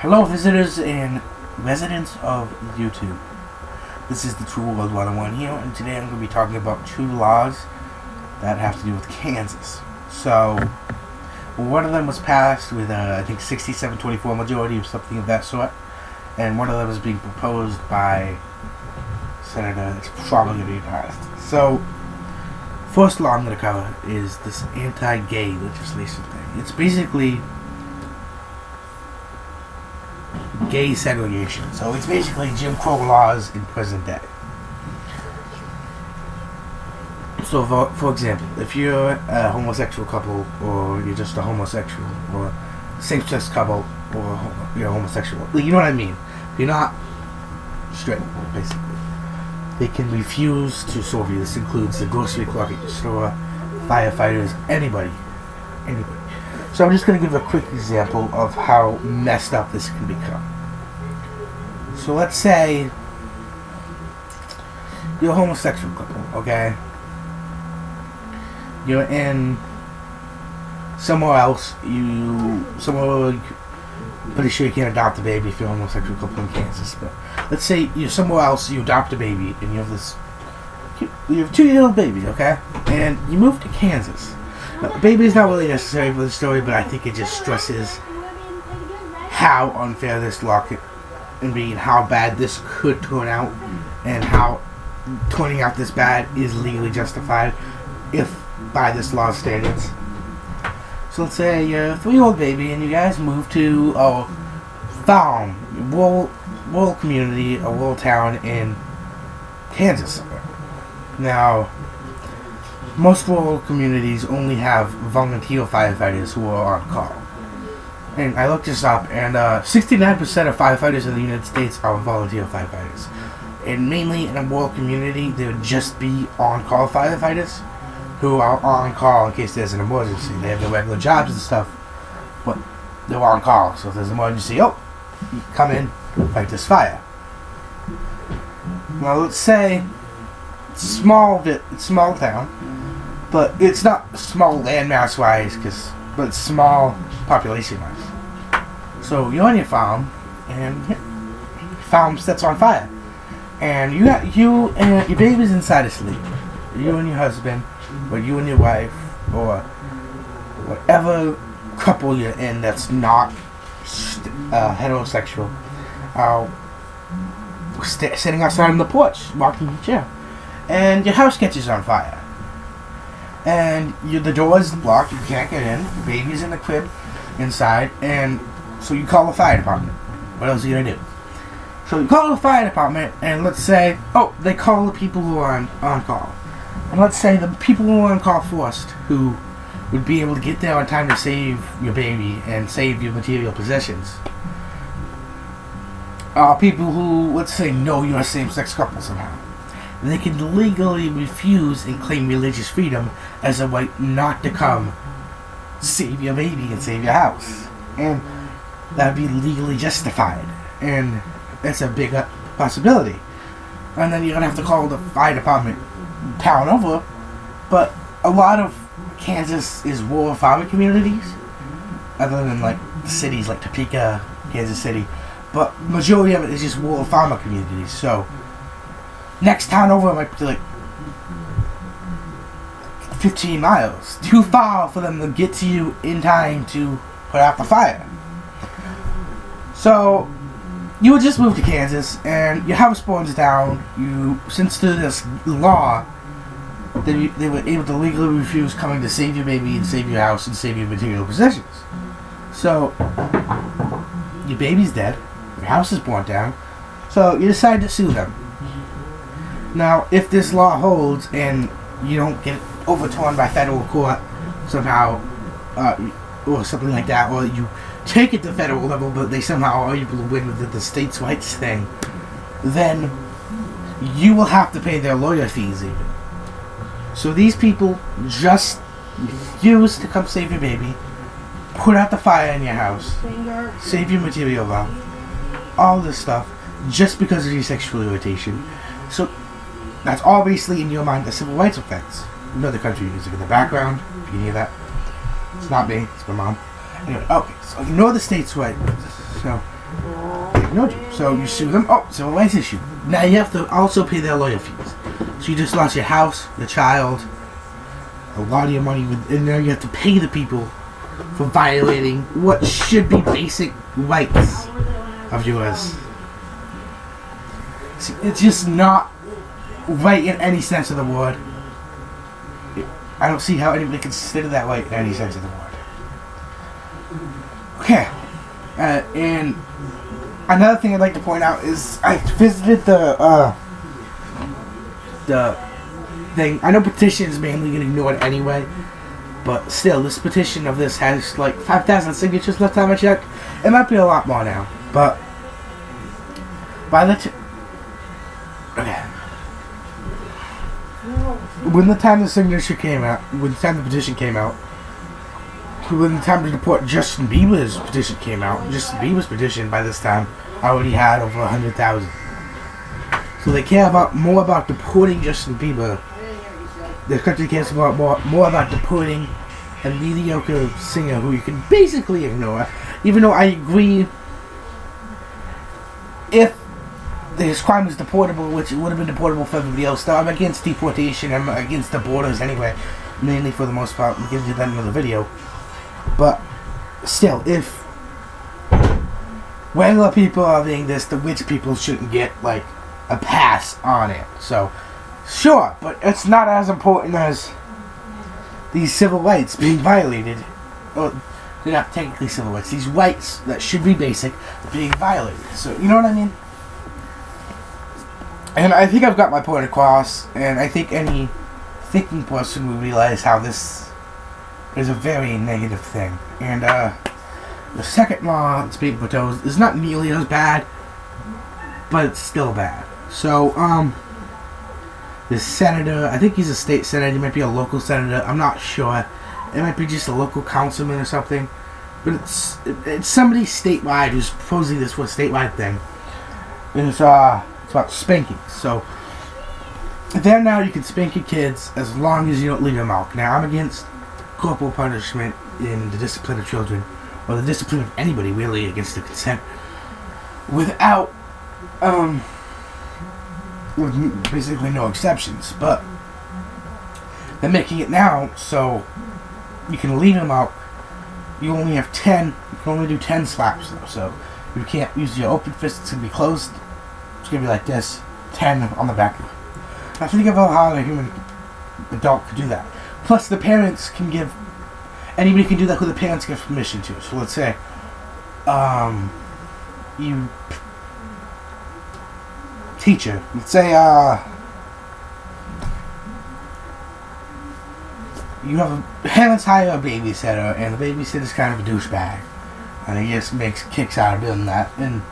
Hello, visitors and residents of YouTube. This is the True World 101 here, and today I'm going to be talking about two laws that have to do with Kansas. So, one of them was passed with, I think, 67-24 majority or something of that sort, and one of them is being proposed by Senator. It's probably going to be passed. So, first law I'm going to cover is this anti-gay legislation thing. It's basically gay segregation. So it's basically Jim Crow laws in present day. So for example, if you're a homosexual couple, or you're just a homosexual, or same-sex couple, or you're homosexual, you know what I mean? You're not straight, basically. They can refuse to serve you. This includes the grocery clerk at your store, firefighters, anybody. So I'm just going to give a quick example of how messed up this can become. So let's say you're a homosexual couple, okay? You're in somewhere else. Pretty sure you can't adopt a baby if you're a homosexual couple in Kansas. But let's say you're somewhere else. You adopt a baby, and you have a 2-year-old baby, okay? And you move to Kansas. Now, the baby is not really necessary for the story, but I think it just stresses how unfair this law can be, and how bad this could turn out, and how turning out this bad is legally justified if by this law's standards. So let's say you're a 3-year-old baby and you guys move to a farm, rural community, a rural town in Kansas somewhere. Now, most rural communities only have volunteer firefighters who are on call. And I looked this up, and 69% of firefighters in the United States are volunteer firefighters. And mainly in a rural community, there would just be on-call firefighters who are on call in case there's an emergency. They have their regular jobs and stuff, but they're on call. So if there's an emergency, you come in, fight this fire. Now let's say it's small town, but it's not small landmass-wise, but it's small population-wise. So you're on your farm, and your farm sets on fire, and you and your baby's inside asleep. You and your husband, or you and your wife, or whatever couple you're in that's not heterosexual, sitting outside on the porch, rocking your chair, and your house catches on fire. And the door is blocked, you can't get in, the baby's in the crib inside, and so you call the fire department. What else are you going to do? So you call the fire department, and let's say, they call the people who are on call. And let's say the people who are on call first, who would be able to get there on time to save your baby and save your material possessions, are people who, let's say, know you're a same-sex couple somehow. They can legally refuse and claim religious freedom as a right not to come save your baby and save your house. And that would be legally justified. And that's a big possibility. And then you're going to have to call the fire department town over. But a lot of Kansas is rural farming communities, other than like cities like Topeka, Kansas City. But majority of it is just rural farmer communities. So next town over might be like 15 miles. Too far for them to get to you in time to put out the fire. So you would just move to Kansas, and your house burns down. Since there's this law, they were able to legally refuse coming to save your baby and save your house and save your material possessions. So your baby's dead, your house is burnt down, so you decide to sue them. Now, if this law holds and you don't get overturned by federal court somehow, or something like that, or you take it to federal level but they somehow are able to win with the states' rights thing, then you will have to pay their lawyer fees even. So these people just refuse to come save your baby, put out the fire in your house, save your material wealth, all this stuff, just because of your sexual orientation. So that's all basically, in your mind, a civil rights offense. You know the country music in the background, if you hear that. It's not me, it's my mom. Anyway, okay, so ignore the states' right. So They ignored you. So you sue them. Oh, civil rights issue. Now you have to also pay their lawyer fees. So you just lost your house, your child, a lot of your money, and now you have to pay the people for violating what should be basic rights of yours. See, it's just not right in any sense of the word. I don't see how anybody can consider that right in any sense of the word. Okay. And another thing I'd like to point out is I visited the thing. I know petitions mainly get ignored anyway, but still, this petition of this has like 5,000 signatures last time I checked. It might be a lot more now, but by the okay. When the time the signature came out, when the time the petition came out, when the time to deport Justin Bieber's petition came out, Justin Bieber's petition by this time already had over 100,000. So they care more about deporting Justin Bieber. The country cares about more about deporting a mediocre singer who you can basically ignore. Even though I agree, if his crime was deportable, which it would have been deportable for everybody else. Though I'm against deportation. I'm against the borders anyway, mainly for the most part. We'll get into that in another video. But still, if regular people are doing this, the rich people shouldn't get like a pass on it. So sure, but it's not as important as these civil rights being violated. Or they're not technically civil rights. These rights that should be basic being violated. So you know what I mean? And I think I've got my point across, and I think any thinking person will realize how this is a very negative thing. And the second law that's being proposed is not nearly as bad, but it's still bad. So, the senator, I think he's a state senator, he might be a local senator, I'm not sure. It might be just a local councilman or something. But it's somebody statewide who's proposing this for a statewide thing. And it's about spanking. So there now you can spank your kids as long as you don't leave them out. Now I'm against corporal punishment in the discipline of children, or the discipline of anybody really, against the consent, without with basically no exceptions. But they're making it now so you can leave them out. You only have 10. You can only do 10 slaps though. So you can't use your open fist. It's gonna be closed. It's gonna be like this, 10 on the back. Now think about how a human adult could do that. Plus the parents can give, anybody can do that who the parents give permission to. So let's say, you, teacher, let's say, you have a, parents hire a babysitter, and the babysitter's kind of a douchebag. And he just kicks out of doing that, and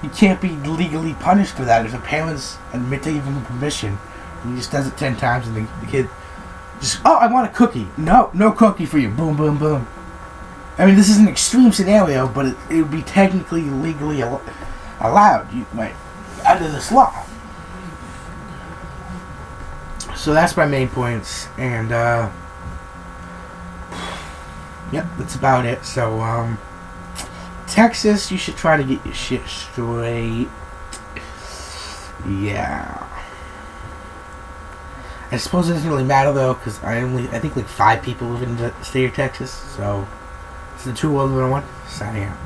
you can't be legally punished for that if the parents admit to giving him permission. And he just does it 10 times, and the kid just, oh, I want a cookie. No cookie for you. Boom, boom, boom. I mean, this is an extreme scenario, but it would be technically legally allowed, under this law. So that's my main points, and yep, that's about it. So Texas, you should try to get your shit straight. Yeah. I suppose it doesn't really matter though, because I think like 5 people live in the state of Texas. So it's the 2 other than 1. Signing out.